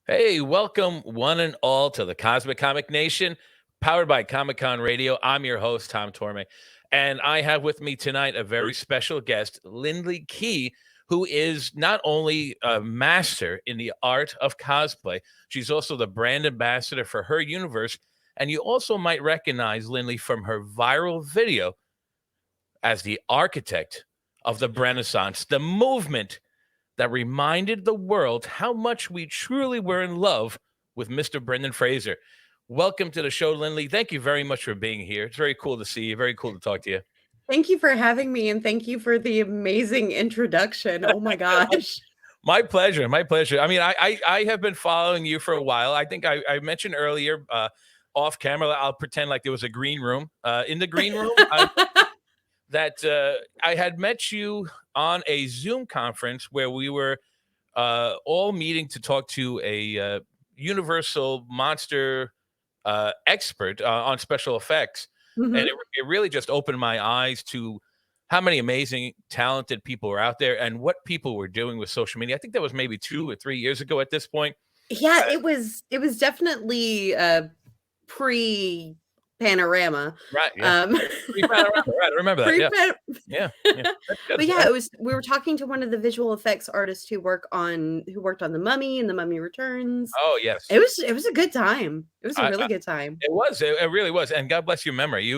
Hey, welcome one and all to the Cosmic Comic Nation, powered by Comic Con Radio. I'm your host, Tom Torme, and I have with me tonight a very special guest, Lindley Key, who is not only a master in the art of cosplay, she's also the brand ambassador for her universe. And you also might recognize Lindley from her viral video as the architect of the Brenaissance, the movement that reminded the world how much we truly were in love with Mr. Brendan Fraser. Welcome to the show, Lindley. Thank you very much for being here. It's very cool to see you. Very cool to talk to you. Thank you for having me, and thank you for the amazing introduction. Oh my gosh. My pleasure. My pleasure. I mean, I have been following you for a while. I think I mentioned earlier off camera, I'll pretend like there was a green room. In the green room, I had met you on a Zoom conference where we were all meeting to talk to a Universal monster expert on special effects. And Mhm. it really just opened my eyes to how many amazing, talented people were out there and what people were doing with social media. I think that was maybe 2 or 3 years ago at this point. Yeah, Uh, it was definitely, pre-Panorama. right. Yeah. Um, Right. I remember that. Yeah. pre-pan Yeah. Yeah. That's good. But yeah, we were talking to one of the visual effects artists who worked on The Mummy and The Mummy Returns. Oh, yes. It was a good time. It was a I, really good time. It was. It really was. And God bless your memory.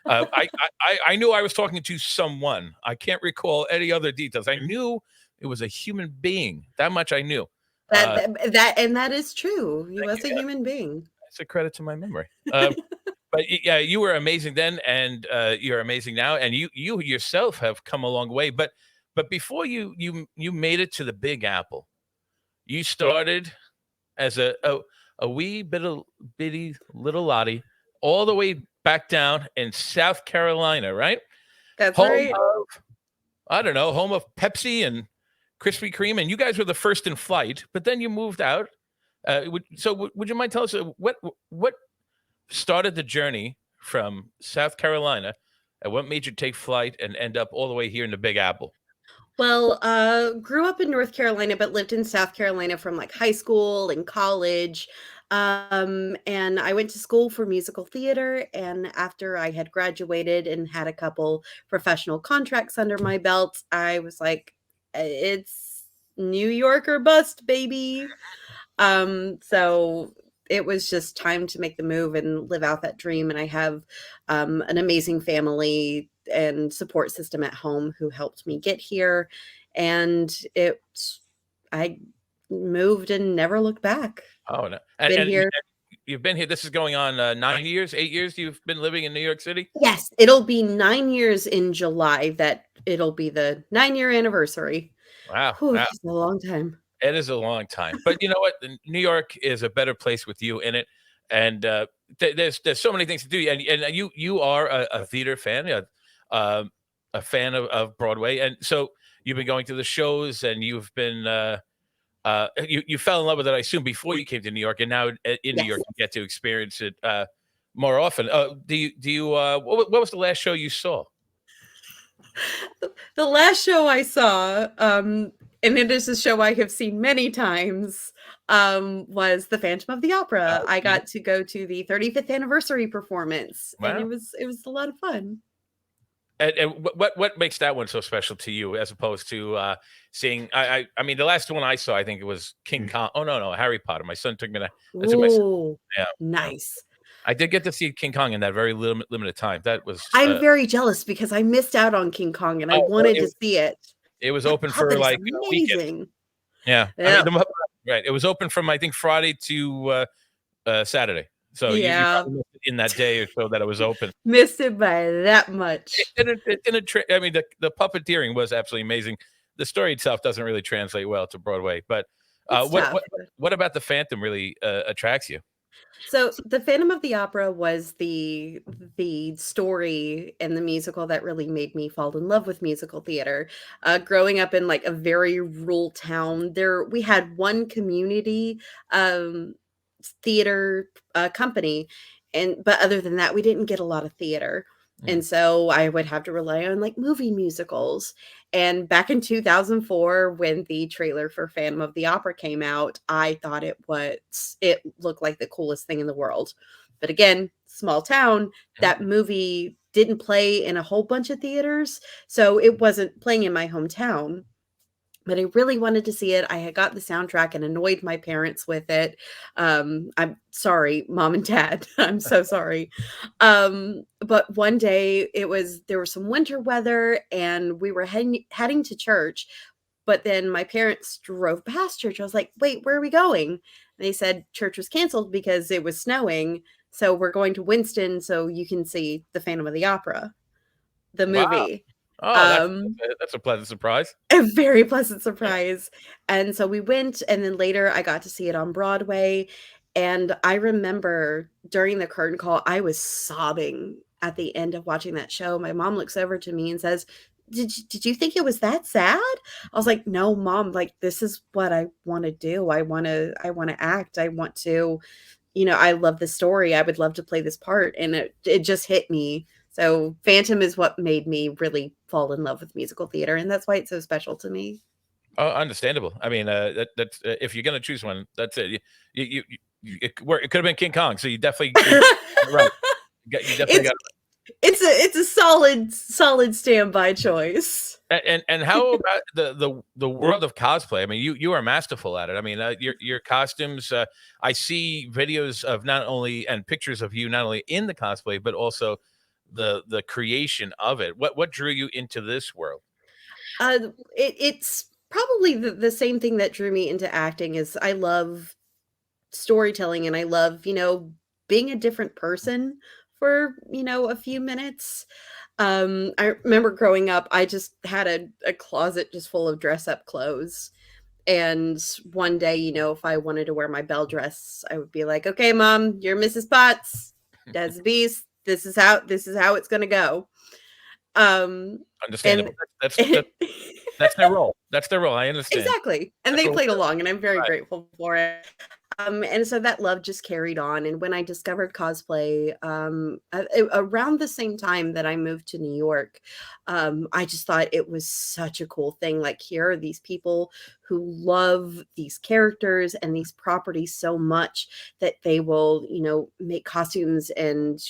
I knew I was talking to someone. I can't recall any other details. I knew it was a human being. That much I knew. That Uh, that is true. He Thank was you. a Yeah, human being. that's a credit to my memory. Yeah, you were amazing then, and you're amazing now, and you yourself have come a long way. But before you made it to the Big Apple, you started as a wee bitty little Lottie, all the way back down in South Carolina, right? That's Home right. of, I don't know, home of Pepsi and Krispy Kreme, and you guys were the first in flight. But then you moved out. Would you mind telling us what started the journey from South Carolina, and what made you take flight and end up all the way here in the Big Apple? Well, grew up in North Carolina, but lived in South Carolina from like high school and college. And I went to school for musical theater. And after I had graduated and had a couple professional contracts under my belt, I was like, it's New York or bust, baby." So it was just time to make the move and live out that dream. And I have an amazing family and support system at home who helped me get here. And I moved and never looked back. Oh no, Been and here. you've been here. This is going on 9 years, 8 years. You've been living in New York City. Yes, it'll be 9 years in July that it'll be the 9 year anniversary. Wow, Whew, wow. it's a long time. It is a long time, but you know what? New York is a better place with you in it, and there's so many things to do. And you are a theater fan, a fan of Broadway, and so you've been going to the shows, and you've been you fell in love with it, I assume, before you came to New York, and now in New York Yes. you get to experience it more often. Do you what was the last show you saw? The last show I saw, and it is a show I have seen many times, was The Phantom of the Opera. I Yeah. got to go to the 35th anniversary performance, and it Wow. was it was a lot of fun. And what makes that one so special to you as opposed to seeing? I mean, the last one I saw, I think it was King Kong. Oh no, Harry Potter. My son took me to. I took my son. Ooh, Yeah, yeah. nice. I did get to see King Kong in that very limited time. That was I'm very jealous because I missed out on King Kong and I well, wanted to see it. it was That open for puppet is like a weekend. amazing. Yeah, I mean, Yeah. right. It was open from I think Friday to Saturday. So you Yeah. probably missed it in that day or so that it was open. Missed it by that much. I mean, the puppeteering was absolutely amazing. The story itself doesn't really translate well to Broadway, but It's what tough. what about the Phantom really attracts you? So, The Phantom of the Opera was the story and the musical that really made me fall in love with musical theater. Growing up in, like, a very rural town, we had one community, theater, company, but other than that, we didn't get a lot of theater, Mm. and so I would have to rely on, like, movie musicals, And back in 2004, when the trailer for Phantom of the Opera came out, I thought it looked like the coolest thing in the world. But again, small town, that movie didn't play in a whole bunch of theaters, so it wasn't playing in my hometown. But I really wanted to see it. I had got the soundtrack and annoyed my parents with it. I'm sorry, mom and dad. I'm so sorry. But one day there was some winter weather and we were heading to church. But then my parents drove past church. I was like, wait, where are we going? And they said church was canceled because it was snowing. So we're going to Winston so you can see the Phantom of the Opera, the Wow. movie. Oh, Um, that's a pleasant surprise. a very pleasant surprise. And so we went, and then later I got to see it on Broadway. And I remember during the curtain call, I was sobbing at the end of watching that show. My mom looks over to me and says, did you think it was that sad? I was like, no, mom, like this is what I want to do. I want to act. I want to, I love the story. I would love to play this part. And it just hit me. So Phantom is what made me really fall in love with musical theater, and that's why it's so special to me. Oh, understandable. I mean, that's if you're gonna choose one, that's it. It could have been King Kong, so you definitely right. You definitely It's got it's a solid standby choice. and how about the world of cosplay? I mean, you are masterful at it. I mean, your costumes. I see videos of not only and pictures of you not only in the cosplay, but also the creation of it. What drew you into this world? Uh, it's probably the same thing that drew me into acting is I love storytelling and I love, being a different person for, a few minutes. I remember growing up, I just had a closet just full of dress up clothes. And one day, if I wanted to wear my bell dress, I would be like, "Okay, mom, you're Mrs. Potts. Dad's the beast. This is how it's gonna go." Um, and Understandable. That's their role. That's their role. I understand. exactly. And That's they what played along, and I'm very right. grateful for it. And so that love just carried on. And when I discovered cosplay, around the same time that I moved to New York, I just thought it was such a cool thing. Like, here are these people who love these characters and these properties so much that they will, make costumes and,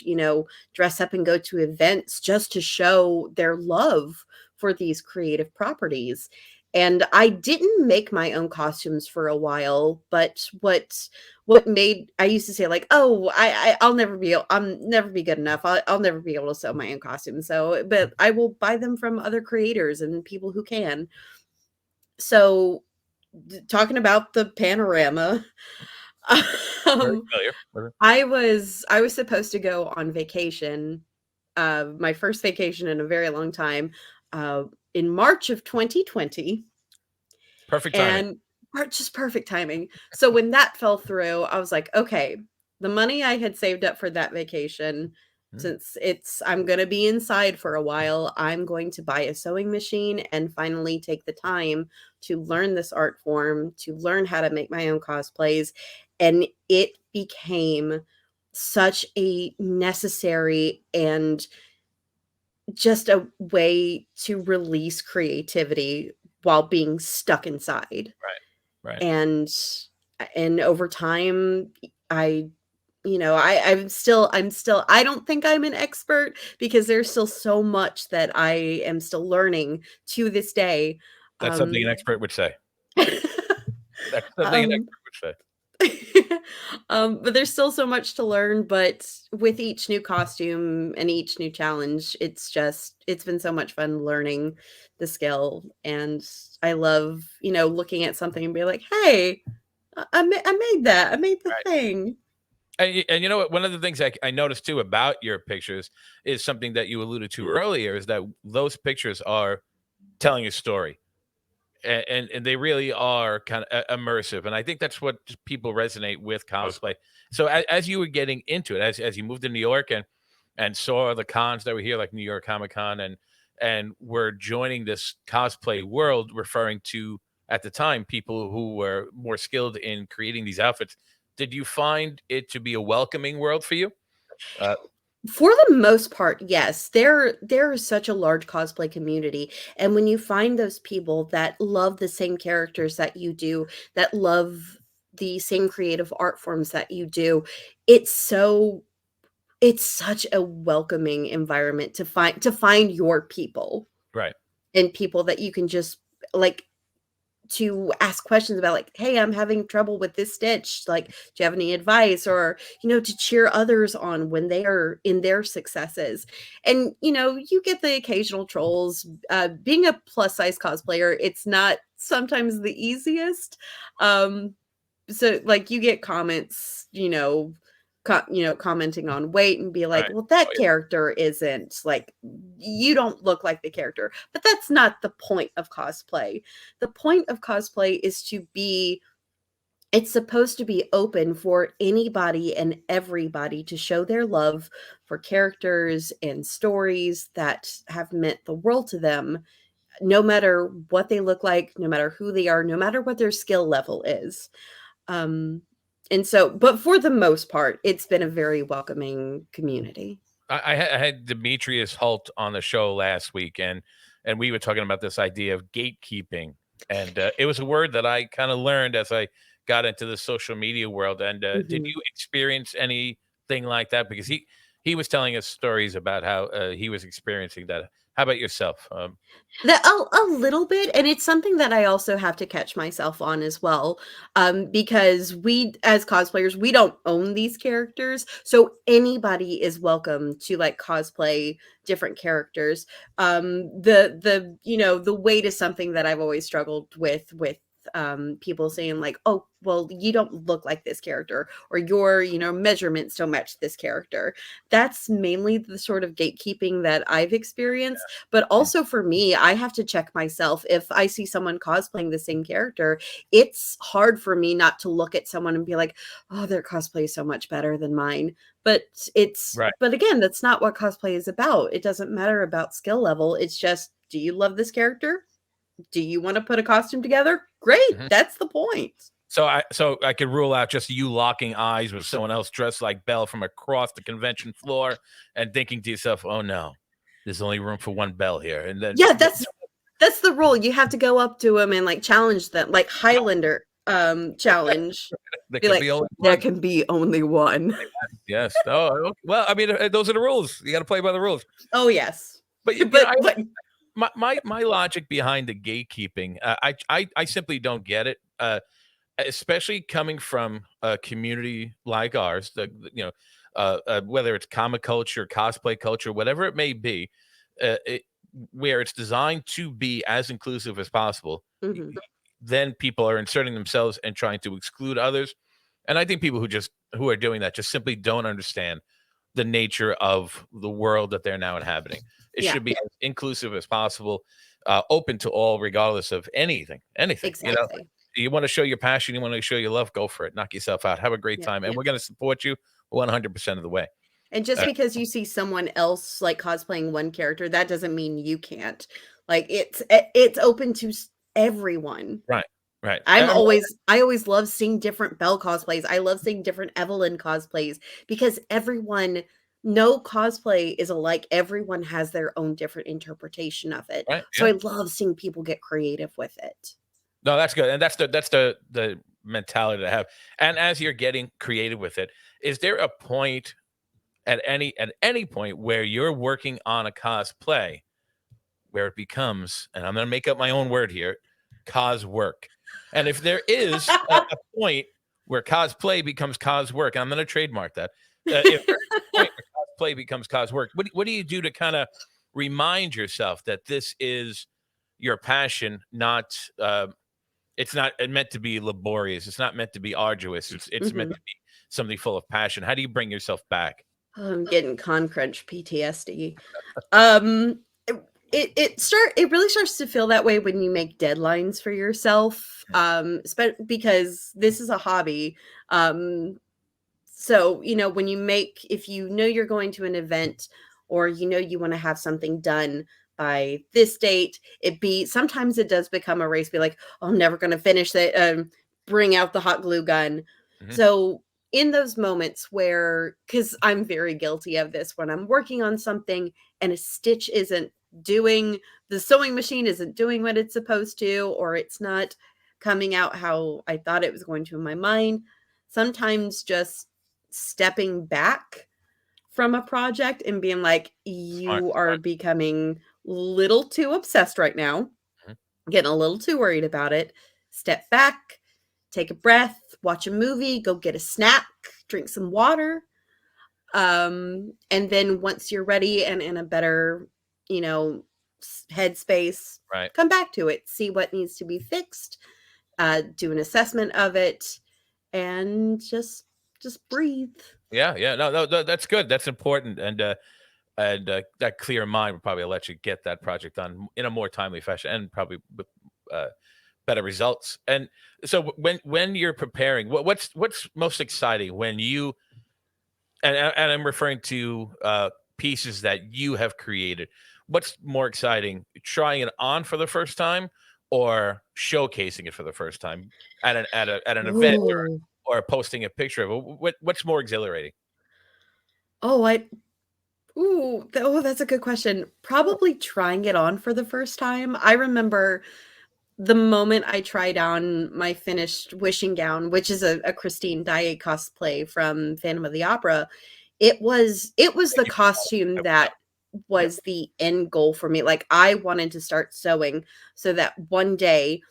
dress up and go to events just to show their love for these creative properties. And I didn't make my own costumes for a while, but what made I used to say like, "Oh, I'll never be good enough. I'll never be able to sew my own costumes." So, but I will buy them from other creators and people who can. So, talking about the panorama, Very um, familiar. I was supposed to go on vacation, my first vacation in a very long time, uh, in March of 2020. Perfect timing. And just perfect timing. So when that fell through, I was like, okay, the money I had saved up for that vacation, Mhm. since I'm going to be inside for a while, I'm going to buy a sewing machine and finally take the time to learn this art form, to learn how to make my own cosplays. And it became such a necessary and just a way to release creativity while being stuck inside. Right. Right. And over time, I I'm still I don't think I'm an expert because there's still so much that I am still learning to this day. That's something an Um expert would say. That's something an um expert would say. but there's still so much to learn, but with each new costume and each new challenge, it's been so much fun learning the skill. And I love, looking at something and be like, "Hey, I made that. I made the Right. thing." And you know what? One of the things I noticed too about your pictures is something that you alluded to earlier is that those pictures are telling a story. And they really are kind of immersive, and I think that's what people resonate with cosplay. So as you were getting into it, as you moved to New York and saw the cons that were here, like New York Comic Con, and were joining this cosplay world, referring to at the time people who were more skilled in creating these outfits. Did you find it to be a welcoming world for you? Uh, For the most part, yes. There is such a large cosplay community, and when you find those people that love the same characters that you do, that love the same creative art forms that you do, it's so it's such a welcoming environment to find your people Right. and people that you can just like to ask questions about, like, hey, I'm having trouble with this stitch, like, do you have any advice? Or to cheer others on when they are in their successes. And you get the occasional trolls. Being a plus size cosplayer, it's not sometimes the easiest. So like you get comments, commenting on weight and be like, Right. well, Oh that yeah. character isn't like, you don't look like the character. But that's not the point of cosplay. The point of cosplay is it's supposed to be open for anybody and everybody to show their love for characters and stories that have meant the world to them, no matter what they look like, no matter who they are, no matter what their skill level is. Um, and so, but for the most part, it's been a very welcoming community. I had Demetrius Holt on the show last week, and we were talking about this idea of gatekeeping, and it was a word that I kind of learned as I got into the social media world. And did Mhm. you experience anything like that? Because he was telling us stories about how he was experiencing that. How about yourself? A little bit, and it's something that I also have to catch myself on as well, because we, as cosplayers, we don't own these characters, so anybody is welcome to like cosplay different characters. The weight is something that I've always struggled with people saying like, oh, well, you don't look like this character, or your measurements don't match this character. That's mainly the sort of gatekeeping that I've experienced. But Mm. also for me, I have to check myself. If I see someone cosplaying the same character, it's hard for me not to look at someone and be like, oh, their cosplay is so much better than mine. But Right. but again, that's not what cosplay is about. It doesn't matter about skill level. It's just, do you love this character? Do you want to put a costume together? Great. Mhm. That's the point. So I could rule out just you locking eyes with someone else dressed like Belle from across the convention floor and thinking to yourself, "Oh no, there's only room for one Belle here." And then Yeah, that's the rule. You have to go up to them and like challenge them, like Highlander challenge. there Be can like, be only there one. can be only one. Yes. Oh, okay. Well, I mean, those are the rules. You got to play by the rules. Oh yes. But But my logic behind the gatekeeping, I simply don't get it. Especially coming from a community like ours, whether it's comic culture, cosplay culture, whatever it may be, it, where it's designed to be as inclusive as possible. mhm. Then people are inserting themselves and trying to exclude others, and I think people who are doing that just simply don't understand the nature of the world that they're now inhabiting. It Yeah, should be as inclusive as possible, open to all, regardless of anything. exactly. You want to show your passion, you want to show your love, go for it. Knock yourself out. Have a great Yeah. time. And we're going to support you 100% of the way. And just Uh, because you see someone else like cosplaying one character, that doesn't mean you can't. Like it's open to everyone. right. Right. I always love seeing different Belle cosplays. I love seeing different Evelyn cosplays because no cosplay is alike. Everyone has their own different interpretation of it. Right. So Yeah. I love seeing people get creative with it. No, that's good. And that's the mentality to have. And as you're getting creative with it, is there a point at any point where you're working on a cosplay where it becomes, and I'm going to make up my own word here, cos work? And if there is a point where cosplay becomes cos work, and I'm going to trademark that, if there's a point where cosplay becomes cos work, what do you do to kind of remind yourself that this is your passion, not it's not meant to be laborious, it's not meant to be arduous, it's meant Mhm. to be something full of passion? How do you bring yourself back? Oh, I'm getting con crunch PTSD. Um, it it really starts to feel that way when you make deadlines for yourself. Because this is a hobby. Um, so when you make, if you know you're going to an event, or you want to have something done by this date, sometimes it does become a race. Be like, oh, I'm never going to finish that. Bring out the hot glue gun. Mhm. So in those moments where, because I'm very guilty of this, when I'm working on something and a stitch isn't doing, the sewing machine isn't doing what it's supposed to, or it's not coming out how I thought it was going to in my mind, sometimes just stepping back from a project and being like, Smart, you are smart. becoming little too obsessed right now, Mhm. getting a little too worried about it. Step back, take a breath, watch a movie, go get a snack, drink some water. And then once you're ready and in a better, you know, headspace, Right. come back to it, see what needs to be fixed, do an assessment of it, and just breathe. Yeah, yeah. No, no, that's good. That's important, and that clear mind will probably let you get that project done in a more timely fashion, and probably with uh, better results. And so, when you're preparing, what's most exciting when you, and I'm referring to pieces that you have created. What's more exciting, trying it on for the first time, or showcasing it for the first time at an event, Ooh. or posting a picture of it? What's more exhilarating? Oh, that's a good question. Probably trying it on for the first time. I remember the moment I tried on my finished wishing gown, which is a Christine Daae cosplay from Phantom of the Opera. It was Thank the you. costume that Yep. was the end goal for me. Like, I wanted to start sewing so that one day,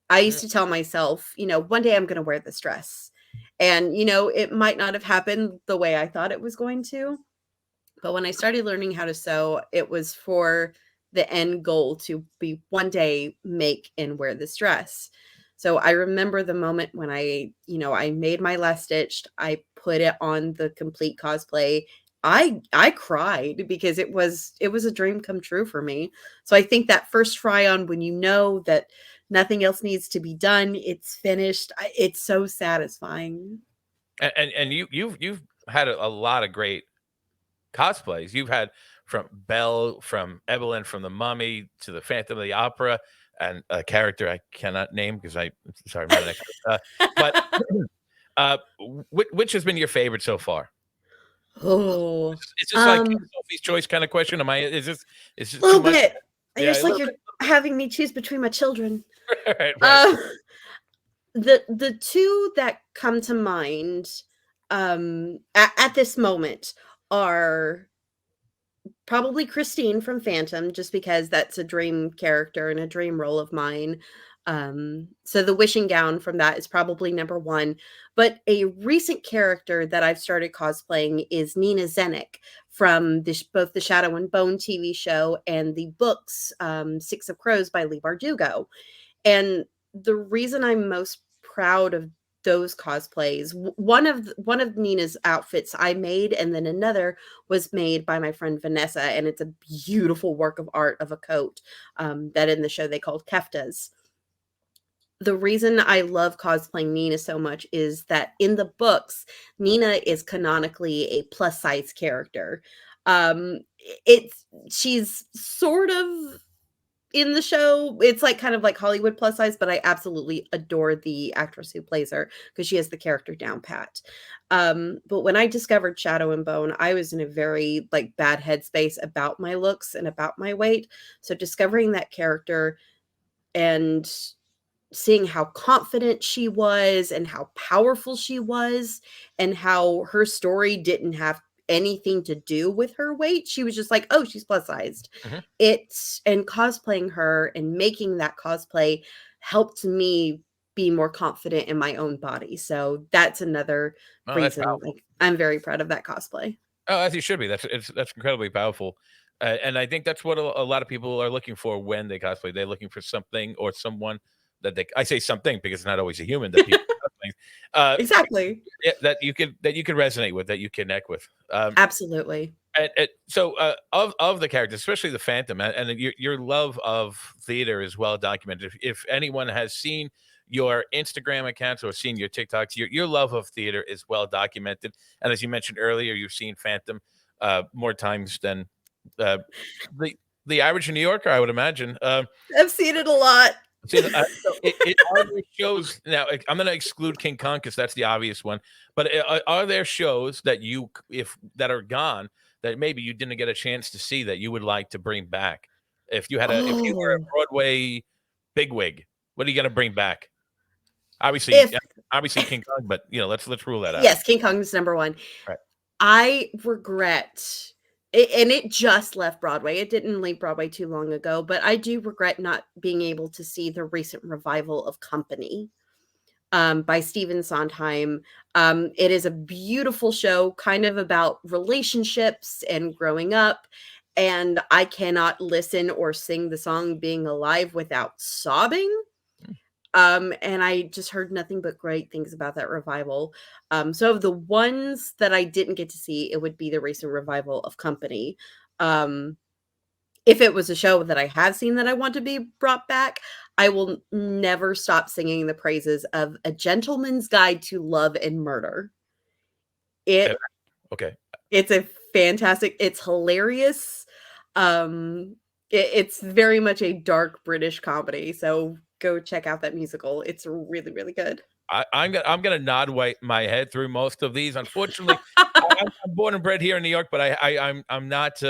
I used Mhm. to tell myself, one day I'm gonna wear this dress. And, it might not have happened the way I thought it was going to, but when I started learning how to sew, it was for the end goal to be one day make and wear this dress. So I remember the moment when I made my last stitch, I put it on the complete cosplay. I cried because it was a dream come true for me. So I think that first try on, when you know that nothing else needs to be done, it's finished, it's so satisfying. And you've had a lot of great cosplays. You've had from Belle, from Evelyn, from the Mummy to the Phantom of the Opera, and a character I cannot name because I sorry, I'm not an expert. But which has been your favorite so far? Oh, Is this like um Sophie's choice kind of question? Am I? Is this too little much? bit. Yeah, It's a like little you're having me choose between my children. bit. Right, right. Uh, the 2 that come to mind, at this moment, are probably Christine from Phantom, just because that's a dream character and a dream role of mine. So the wishing gown from that is probably number 1, but a recent character that I've started cosplaying is Nina Zenik from both the Shadow and Bone TV show and the books, Six of Crows by Leigh Bardugo. And the reason I'm most proud of those cosplays, one of Nina's outfits I made, and then another was made by my friend Vanessa, and it's a beautiful work of art of a coat, that in the show they called keftas. The reason I love cosplaying Nina so much is that in the books, Nina is canonically a plus size character. It's she's sort of in the show, it's like kind of like Hollywood plus size, but I absolutely adore the actress who plays her because she has the character down pat. But when I discovered Shadow and Bone, I was in a very like bad headspace about my looks and about my weight. So discovering that character and seeing how confident she was and how powerful she was and how her story didn't have anything to do with her weight. She was just like, "Oh, she's plus sized." Mhm. It's and cosplaying her and making that cosplay helped me be more confident in my own body. So that's another Oh, that's reason, powerful. like, I'm very proud of that cosplay. Oh, as you should be. That's incredibly powerful, and I think that's what a lot of people are looking for when they cosplay. They're looking for something or someone that they. I say something because it's not always a human that people cosplay. Uh, Exactly. yeah, that you could resonate with, that you connect with. Absolutely. So of the characters, especially the Phantom, and your love of theater is well documented. If anyone has seen your Instagram accounts or seen your TikToks, your love of theater is well documented. And as you mentioned earlier, you've seen Phantom more times than uh, the the average New Yorker, I would imagine. I've seen it a lot. See, so are there shows now? I'm going to exclude King Kong because that's the obvious one. But are there shows that if that are gone, that maybe you didn't get a chance to see that you would like to bring back? If you were a Oh, Broadway bigwig, what are you going to bring back? Obviously, if obviously King Kong, but let's rule that out. yes, King Kong's number one. Right. I regret it, and it just left Broadway. It didn't leave Broadway too long ago, but I do regret not being able to see the recent revival of Company by Stephen Sondheim. It is a beautiful show, kind of about relationships and growing up. And I cannot listen or sing the song Being Alive without sobbing. And I just heard nothing but great things about that revival. So of the ones that I didn't get to see, it would be the recent revival of Company. Um, if it was a show that I have seen that I want to be brought back, I will never stop singing the praises of A Gentleman's Guide to Love and Murder. Uh, It Okay. it's a fantastic, it's hilarious. It's very much a dark British comedy, so go check out that musical. It's really, really good. I'm gonna nod my head through most of these. Unfortunately, I'm born and bred here in New York, but I'm not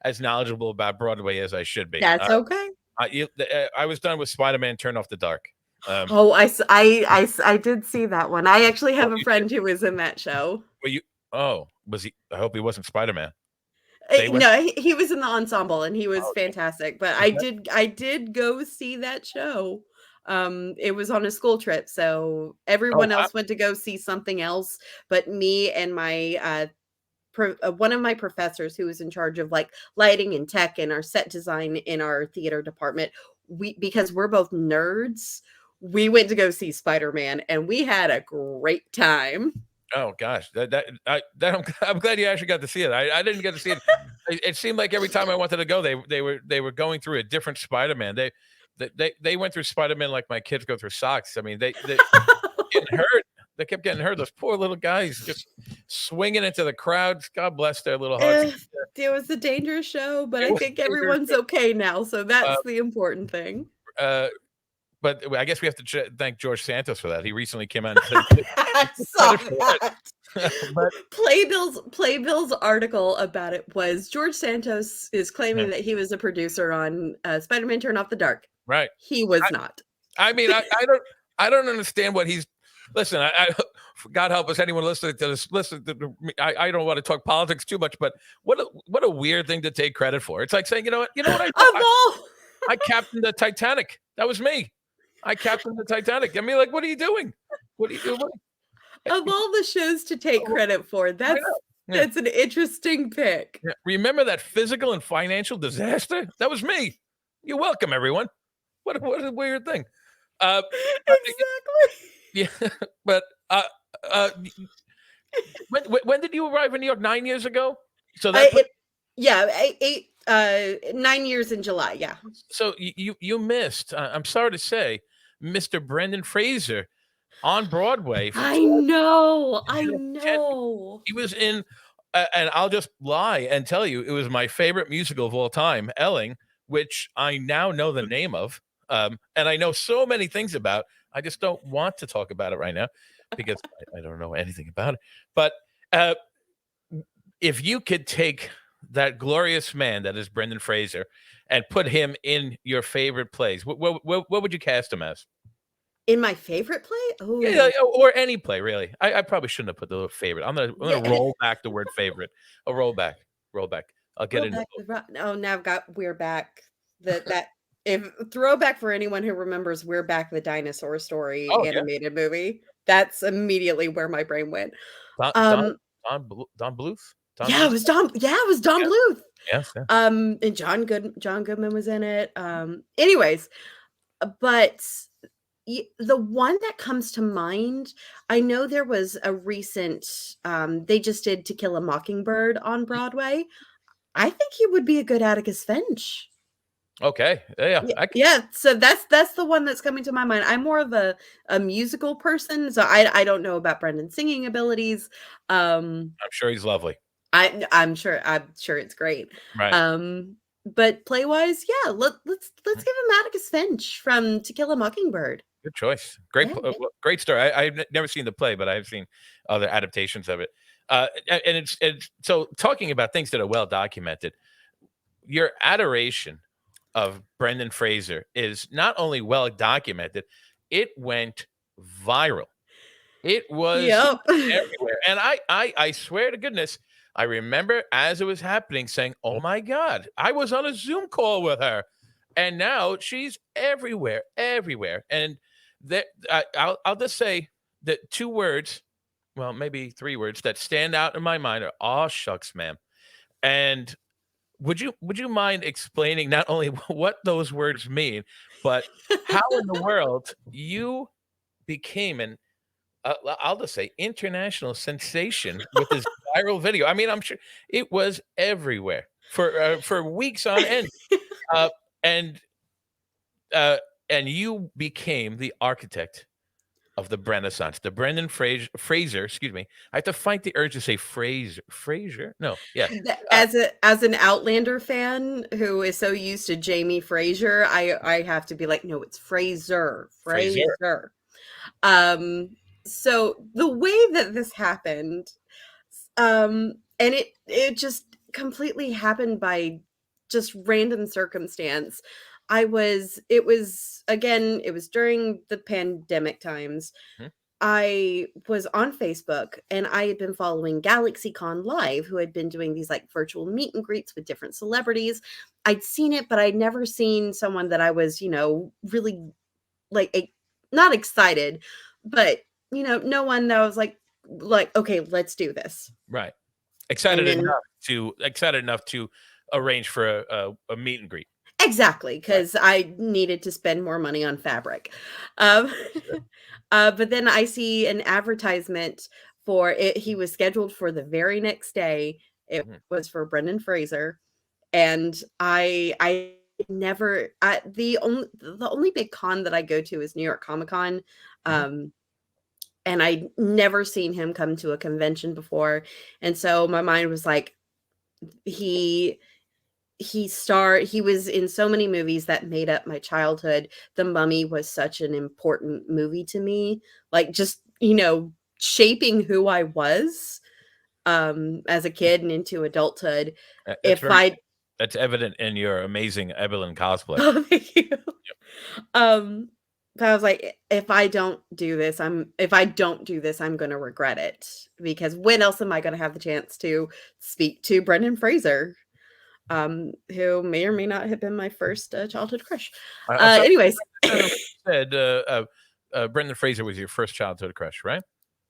as knowledgeable about Broadway as I should be. That's okay. I was done with Spider-Man: Turn Off the Dark. Oh, I did see that one. I actually Oh, have a you did? friend who was in that show. Well, was he? I hope he wasn't Spider-Man. They went. No, he was in the ensemble and he was Oh, fantastic, but was that? I did go see that show. It was on a school trip, so Oh, everyone wow. else went to go see something else, but me and my one of my professors who was in charge of like lighting and tech and our set design in our theater department, we because we're both nerds, we went to go see Spider-Man and we had a great time. Oh gosh, I'm glad you actually got to see it. I didn't get to see it. It seemed like every time I wanted to go, they were going through a different Spider-Man. They went through Spider-Man like my kids go through socks. I mean, they getting hurt. They kept getting hurt. Those poor little guys just swinging into the crowds. God bless their little hearts. Eh, it was a dangerous show, but It I was think dangerous. everyone's okay now, so Uh, that's the important thing. uh, but I guess we have to thank George Santos for that. He recently came out and said I saw credit for that. that. But Playbill's article about it was George Santos is yeah, claiming that he was a producer on Spider-Man: Turn Off the Dark. right. He was I, not. I mean, I don't understand what he's. Listen, God help us, anyone listening to this. Listen, I don't want to talk politics too much, but what a weird thing to take credit for. It's like saying, you know what I did? Of all I captained the Titanic. That was me. I captained the Titanic. I mean, like, what are you doing? What are you doing? of all the shows to take credit for, I know. Yeah. that's an interesting pick. Yeah. Remember that physical and financial disaster? That was me. You're welcome, everyone. What a weird thing. Uh, but, Exactly. yeah, but uh, when did you arrive in New York? 9 years ago. So that put, It, yeah, 9 years in July. Yeah, so you missed. I'm sorry to say, Mr. Brendan Fraser on Broadway for I 12 know. I years. know. He was in, and I'll just lie and tell you, it was my favorite musical of all time, Elling, which I now know the name of, and I know so many things about. I just don't want to talk about it right now because I don't know anything about it. But uh, if you could take that glorious man that is Brendan Fraser and put him in your favorite plays, what would you cast him as? In my favorite play? Yeah, Oh, or any play really. I probably shouldn't have put the word favorite. I'm gonna yeah. roll back the word favorite. A roll back. I'll get into Throwback the oh, now I've got We're Back. That if throwback for anyone who remembers We're Back the Dinosaur Story Oh yeah, animated movie. That's immediately where my brain went. Don Don Um, Don Bluth. Don yeah, it Bluth. was Don Yeah. Bluth. Yes. Yeah. And John Goodman was in it. Anyways, but the one that comes to mind, I know there was a recent they just did To Kill a Mockingbird on Broadway. I think he would be a good Atticus Finch. Okay. Yeah. Yeah, yeah, so that's the one that's coming to my mind. I'm more of a musical person, so I don't know about Brendan's singing abilities. Um, I'm sure he's lovely. I'm sure it's great. Right. Um, but play-wise, yeah, let's give him Atticus Finch from To Kill a Mockingbird. Good choice. Great, Yeah, yeah. great story. I've never seen the play, but I've seen other adaptations of it. And it's so talking about things that are well documented. Your adoration of Brendan Fraser is not only well documented, it went viral. It was Yep. everywhere. And I swear to goodness, I remember as it was happening saying, "Oh my God, I was on a Zoom call with her." And now she's everywhere, everywhere. And that I'll just say that two words, well, maybe three words that stand out in my mind are "aw shucks, ma'am." And would you mind explaining not only what those words mean, but how in the world you became an I'll just say international sensation with this viral video. I mean, I'm sure it was everywhere for weeks on end. Uh, and uh, and you became the architect of the Brenaissance, the Brendan Fraser. Excuse me. I have to fight the urge to say Fraser. No, yeah, uh, As an Outlander fan who is so used to Jamie Fraser, I have to be like, no, it's Fraser, Fraser. Fraser. Um, so the way that this happened, and it just completely happened by just random circumstance. It was again, it was during the pandemic times. Hmm? I was on Facebook and I had been following GalaxyCon Live, who had been doing these like virtual meet and greets with different celebrities. I'd seen it, but I'd never seen someone that I was, really like not excited, but no one that was like, okay, let's do this. Right. And then Excited enough to arrange for a meet and greet. exactly, Right. because I needed to spend more money on fabric. Um, Sure. but then I see an advertisement for it. He was scheduled for the very next day. It Mhm, was for Brendan Fraser, and I never the only big con that I go to is New York Comic Con. mhm, Um, and I'd never seen him come to a convention before. And so my mind was like, he he was in so many movies that made up my childhood. The Mummy was such an important movie to me, like just, shaping who I was as a kid and into adulthood. That's If very I that's evident in your amazing Evelyn cosplay. oh, thank you. Um, but I was like, if I don't do this, I'm gonna regret it because when else am I gonna have the chance to speak to Brendan Fraser, who may or may not have been my first childhood crush. I thought Anyways, I thought it said, Brendan Fraser was your first childhood crush, right?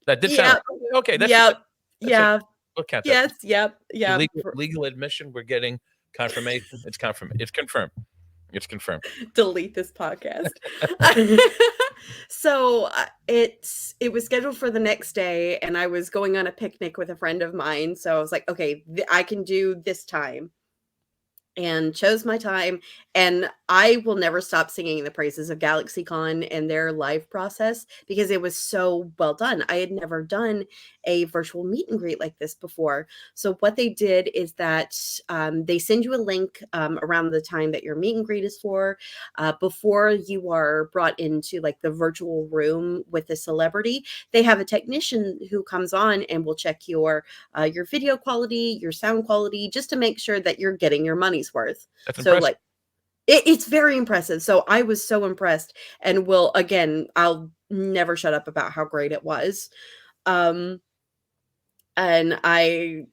That did sound yeah, right. Okay, yep, that's okay. yeah, We'll count that. yes, yep, yeah. Legal admission, we're getting confirmation. It's confirmed. It's confirmed. Delete this podcast. So it was scheduled for the next day, and I was going on a picnic with a friend of mine. So I was like, okay, I can do this time. And chose my time, and I will never stop singing the praises of GalaxyCon and their live process because it was so well done. I had never done a virtual meet and greet like this before. So what they did is that they send you a link around the time that your meet and greet is for, before you are brought into like the virtual room with the celebrity. They have a technician who comes on and will check your video quality, your sound quality, just to make sure that you're getting your money's worth. That's So impressive. like it's very impressive. So I was so impressed and I'll never shut up about how great it was. Um and I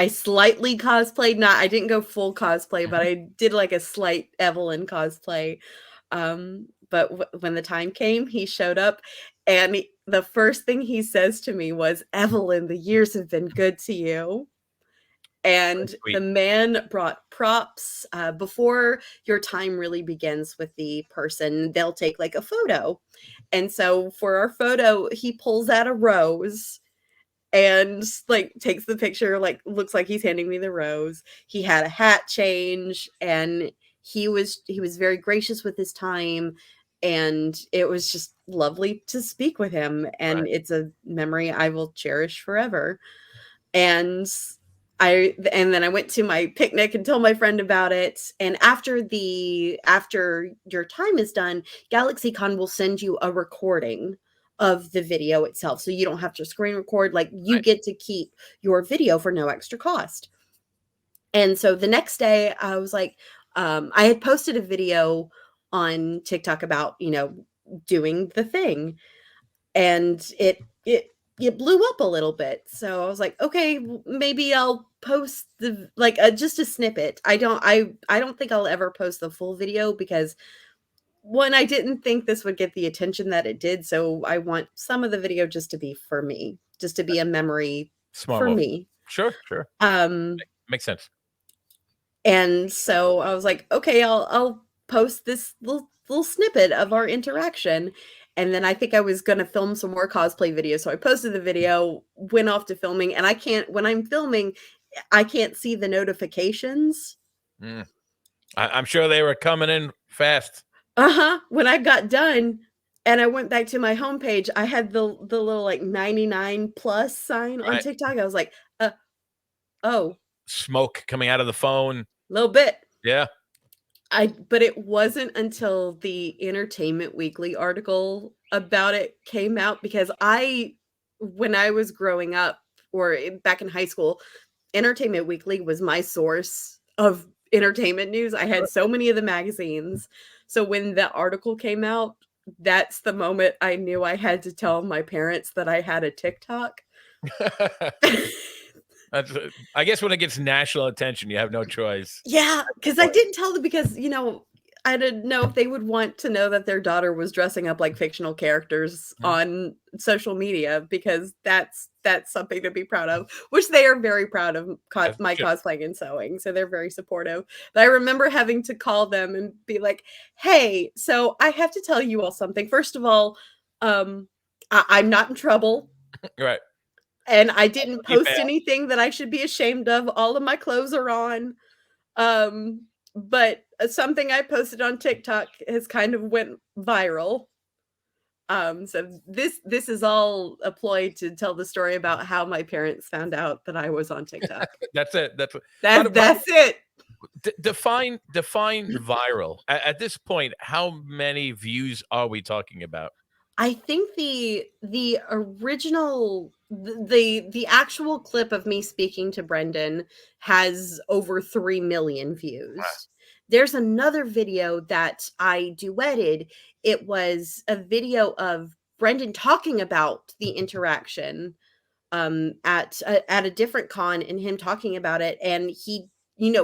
slightly cosplayed, not I didn't go full cosplay, but Mhm. I did like a slight Evelyn cosplay. But when the time came, he showed up and the first thing he says to me was, "Evelyn, the years have been good to you." Very And the sweet. man brought props. Before your time really begins with the person, they'll take like a photo. And so for our photo, he pulls out a rose and like takes the picture, like looks like he's handing me the rose. He had a hat change, and he was very gracious with his time, and it was just lovely to speak with him, Right. and it's a memory I will cherish forever. And and then I went to my picnic and told my friend about it. And after your time is done, GalaxyCon will send you a recording of the video itself. So you don't have to screen record. Like, you Right. get to keep your video for no extra cost. And so the next day I was like, I had posted a video on TikTok about, doing the thing, and it blew up a little bit. So I was like, okay, maybe I'll post the like just a snippet. I don't think I'll ever post the full video, because one, I didn't think this would get the attention that it did. So I want some of the video just to be for me, just to be a memory Smart for move. me. Sure, sure. Um, Makes sense. and so I was like, okay, I'll post this little snippet of our interaction. And then I think I was gonna film some more cosplay videos. So I posted the video, went off to filming, and when I'm filming, I can't see the notifications. Mm. I'm sure they were coming in fast. When I got done and I went back to my homepage, I had the little like 99 plus sign on Right. TikTok. I was like, oh, Smoke coming out of the phone. little bit. Yeah. But it wasn't until the Entertainment Weekly article about it came out, because when I was growing up, or back in high school, Entertainment Weekly was my source of entertainment news. I had so many of the magazines. So when the article came out, that's the moment I knew I had to tell my parents that I had a TikTok. I guess when it gets national attention, you have no choice. Yeah, because I didn't tell them, because, I didn't know if they would want to know that their daughter was dressing up like fictional characters on social media, because that's something to be proud of, which they are very proud of my cosplaying and sewing. So they're very supportive. But I remember having to call them and be like, hey, so I have to tell you all something. First of all, I'm not in trouble. Right. And I didn't post anything that I should be ashamed of. All of my clothes are on. But something I posted on TikTok has kind of went viral. So this is all a ploy to tell the story about how my parents found out that I was on TikTok. That's it. That's it. Define viral. At this point, how many views are we talking about? I think the original the actual clip of me speaking to Brendan has over 3 million views. Wow. There's another video that I duetted. It was a video of Brendan talking about the interaction at a different con, and him talking about it, and he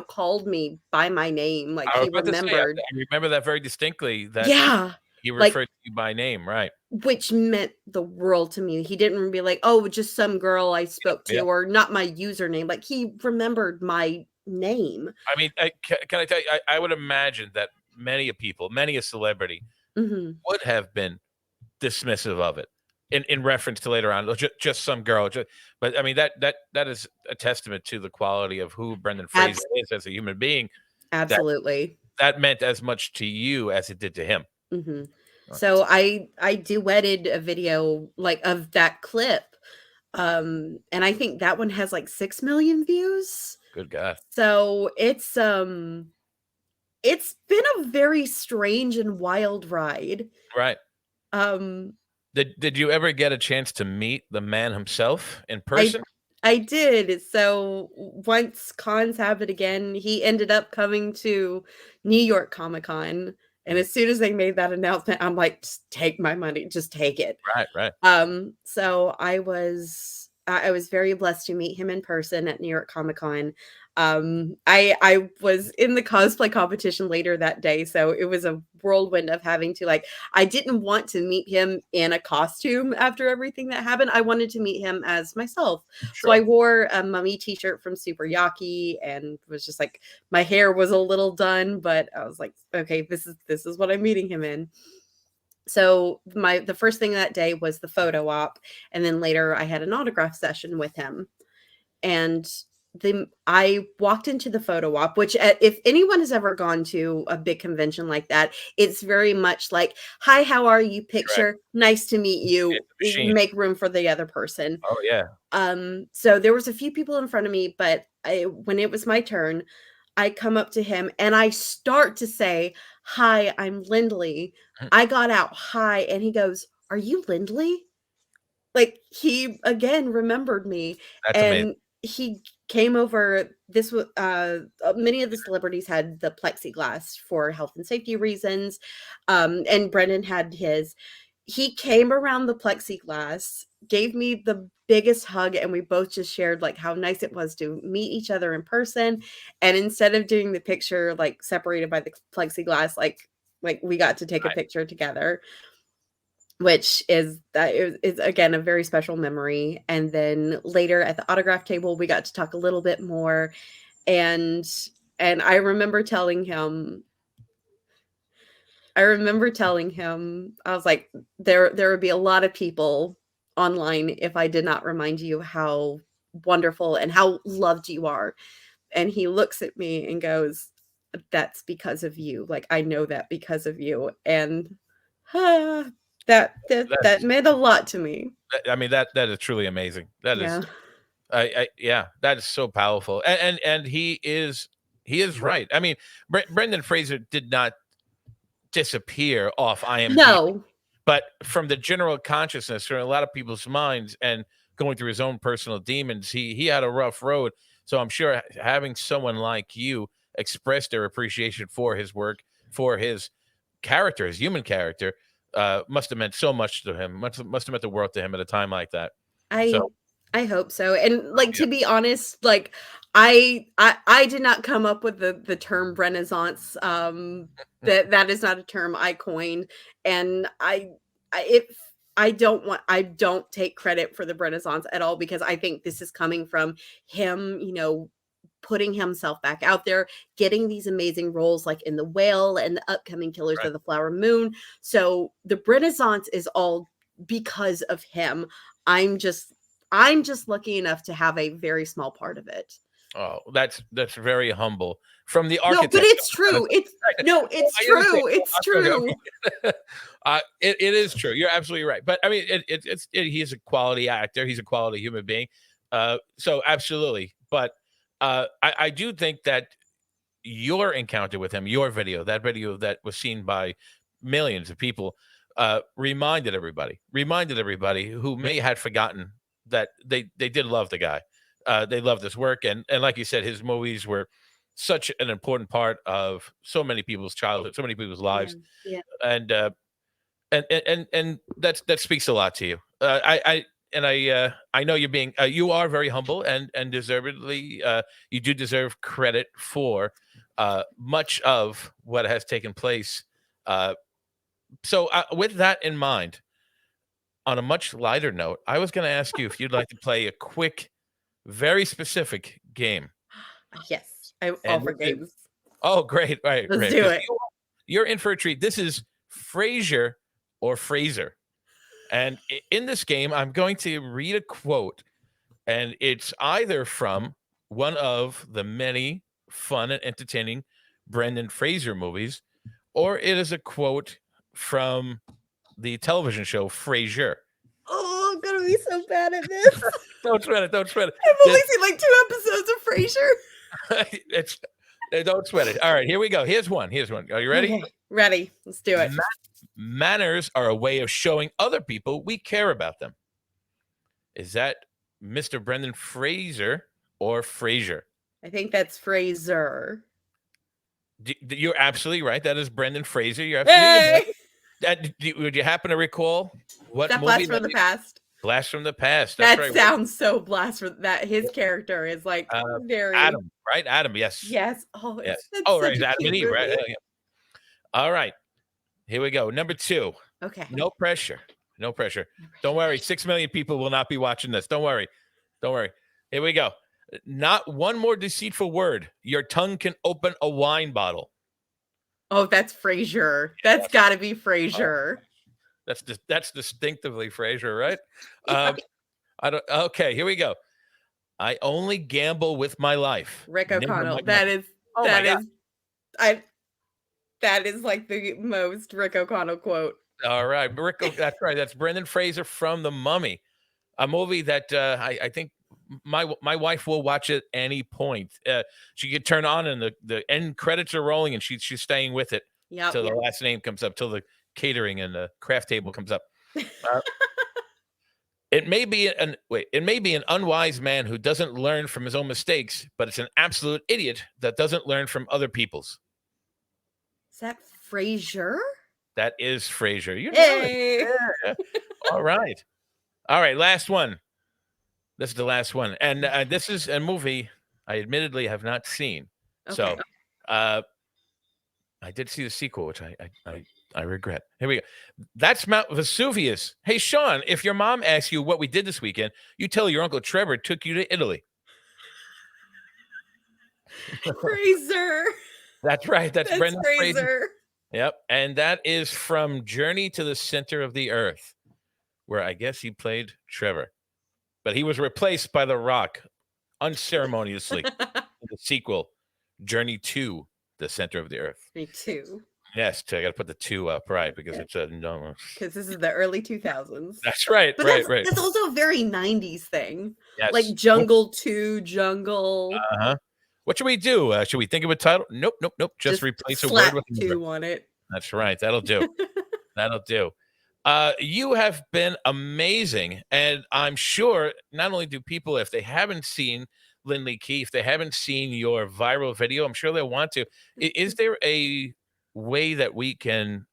called me by my name, like I was he about to say, remembered. I remember that very distinctly, that Yeah. he Like, referred to you by name, right? which meant the world to me. He didn't be like, "Oh, just some girl I spoke to," Yeah. or not my username. Like, he remembered my name. I mean, can I tell you, I would imagine that many people, many a celebrity Mhm. would have been dismissive of it in reference to later on, just some girl. But I mean, that is a testament to the quality of who Brendan Fraser is as a human being. Absolutely. That meant as much to you as it did to him. Mhm. So I duetted a video, like, of that clip, and I think that one has, like, 6 million views. Good God. So it's been a very strange and wild ride. Right. Um, Did you ever get a chance to meet the man himself in I person? I did. So once cons happened again, he ended up coming to New York Comic Con. And as soon as they made that announcement, I'm like, just take my money, just take it. Right, right. So I was very blessed to meet him in person at New York Comic Con. I was in the cosplay competition later that day, so it was a whirlwind of having to, like, I didn't want to meet him in a costume after everything that happened. I wanted to meet him as myself. So I wore a mummy t-shirt from Super Yaki, and was just like, my hair was a little done, but I was like, okay, this is what I'm meeting him in. So the first thing that day was the photo op, and then later I had an autograph session with him. And I walked into the photo op, which if anyone has ever gone to a big convention like that, it's very much like, "Hi, how are you? Correct. Picture. Nice to meet you. It's a machine. Make room for the other person." Oh yeah. So there was a few people in front of me, but when it was my turn, I come up to him and I start to say, "Hi, I'm Lindley." Mhm. I got out, "Hi," and he goes, "Are you Lindley?" Like, he again remembered me, That's amazing. and he came over. This was many of the celebrities had the plexiglass for health and safety reasons, and Brendan had his. He came around the plexiglass, gave me the biggest hug, and we both just shared, like, how nice it was to meet each other in person, and instead of doing the picture, like, separated by the plexiglass, like, we got to take a picture together, which is again a very special memory. And then later at the autograph table, we got to talk a little bit more, and I remember telling him, I was like, there would be a lot of people online if I did not remind you how wonderful and how loved you are. And he looks at me and goes, "That's because of you. Like, I know that because of you." And ah, that That's meant a lot to me. I mean, that is truly amazing. That is Yeah. yeah, that is so powerful. And he is right. I mean, Brendan Fraser did not disappear off IMDb, No. but from the general consciousness, from a lot of people's minds, and going through his own personal demons, he had a rough road. So I'm sure having someone like you express their appreciation for his work, for his character, his human character, must have meant so much to him. Must have meant the world to him at a time like that. I So I hope so. And, oh, like, yeah, to be honest, like, I did not come up with the term Renaissance. That is not a term I coined, and I don't take credit for the Renaissance at all, because I think this is coming from him, putting himself back out there, getting these amazing roles like in The Whale and the upcoming Killers right. of the Flower Moon. So the Renaissance is all because of him. I'm just I'm just lucky enough to have a very small part of it. Oh, that's very humble from the No, but architect of it's the true. Renaissance. It's I understand. true. It's true. It is true. You're absolutely right. But I mean, he's a quality actor. He's a quality human being. So absolutely. But I do think that your encounter with him, your video, that video that was seen by millions of people, reminded everybody who may had forgotten that they did love the guy. They loved his work, and like you said, his movies were such an important part of so many people's childhood, so many people's Yeah. lives, Yeah. and that speaks a lot to you. I know you're being you are very humble and deservedly you do deserve credit for much of what has taken place. So with that in mind, on a much lighter note, I was going to ask you if you'd like to play a quick, very specific game, Yes. I'm all and for this is games. oh great, right, Let's great, do because it. you're in for a treat. This is Frasier or Fraser. And in this game, I'm going to read a quote, and it's either from one of the many fun and entertaining Brendan Fraser movies, or it is a quote from the television show Frasier. Oh, I'm gonna be so bad at this. Don't sweat it. Don't sweat it. I've only seen like 2 episodes of Frasier. It's don't sweat it. All right, here we go. Here's one. Here's one. Are you ready? Okay, ready. Let's do it. Manners are a way of showing other people we care about them. Is that Mr. Brendan Fraser or Frasier? I think that's Fraser. You're absolutely right. That is Brendan Fraser. You're absolutely right. Hey! Would you happen to recall what That movie blast that from the is? past. Blast from the Past. That's That right. sounds so blast from that. His character is like very. Adam, right? Adam, yes. Yes. Oh, Yes. it's Oh, such right. a Adam and cute Eve, right? movie. Yeah. All right. Here we go. Number 2. Okay. No pressure. No pressure. Don't worry. 6 million people will not be watching this. Don't worry. Don't worry. Here we go. Not one more deceitful word. Your tongue can open a wine bottle. Oh, that's Frasier. That's Yes. got to be Oh, Frasier. that's distinctively Frasier, right? Yeah. I don't. Okay, here we go. I only gamble with my life. Rick Never O'Connell. my money. Oh my That God. is I that is like the most Rick O'Connell quote. All right. That's right. That's Brendan Fraser from The Mummy, a movie that I think my wife will watch at any point. She could turn on and the end credits are rolling and she's staying with it Yep. till the last name comes up, till the catering and the craft table comes up. Uh, it may be an unwise man who doesn't learn from his own mistakes, but it's an absolute idiot that doesn't learn from other people's. Is that Frasier? That is Fraser. You know it. Hey. Yeah. All right. All right. Last one. This is the last one. And this is a movie I admittedly have not seen. Okay. So I did see the sequel, which I regret. Here we go. That's Mount Vesuvius. Hey, Sean, if your mom asks you what we did this weekend, you tell your Uncle Trevor took you to Italy. Fraser. That's right. That's Brendan Fraser. Fraser. Yep. And that is from Journey to the Center of the Earth, where I guess he played Trevor. But he was replaced by The Rock unceremoniously in the sequel, Journey to the Center of the Earth. Me too. Yes, I got to put the 2 up, right? Because it's a no. Because this is the early 2000s. That's right. But right. that's also a very 90s thing. Yes. Like Jungle 2, Jungle. Uh-huh. What should we do? Should we think of a title? Nope. Just replace a word with a 2 on it. That's right. That'll do. That'll do. You have been amazing. And I'm sure not only do people, if they haven't seen Lindley Key, if they haven't seen your viral video, I'm sure they'll want to. Is there a way that we can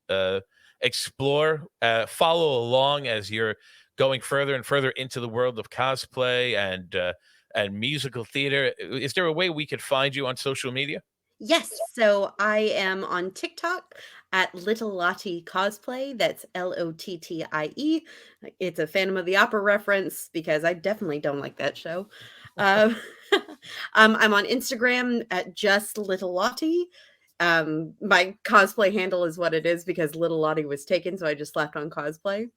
explore, follow along as you're going further and further into the world of cosplay and musical theater? Is there a way we could find you on social media? Yes. So I am on TikTok at Little Lottie Cosplay. That's Lottie. It's a Phantom of the Opera reference because I definitely don't like that show. I'm on Instagram at just Little Lottie. My cosplay handle is what it is because Little Lottie was taken, so I just slapped on cosplay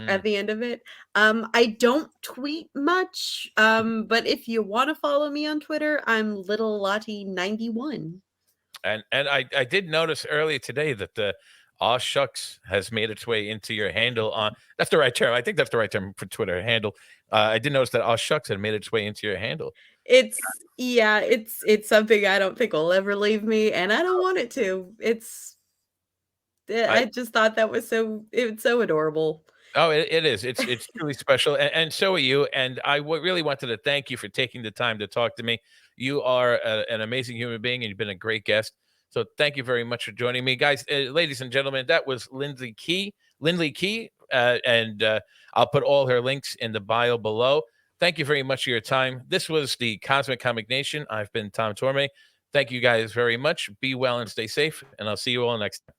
at the end of it. I don't tweet much, but if you want to follow me on Twitter, I'm Little Lottie 91. And I did notice earlier today that the Aw Shucks has made its way into your handle on. That's the right term. I think that's the right term for Twitter handle. I did notice that Aw Shucks had made its way into your handle. It's something I don't think will ever leave me, and I don't want it to. I just thought that was it's so adorable. Oh, it is. It's truly special, and so are you. And I really wanted to thank you for taking the time to talk to me. You are an amazing human being, and you've been a great guest. So thank you very much for joining me, guys, ladies and gentlemen. That was Lindley Key, and I'll put all her links in the bio below. Thank you very much for your time. This was the Cosmic Comic Nation. I've been Tom Torme. Thank you guys very much. Be well and stay safe, and I'll see you all next time.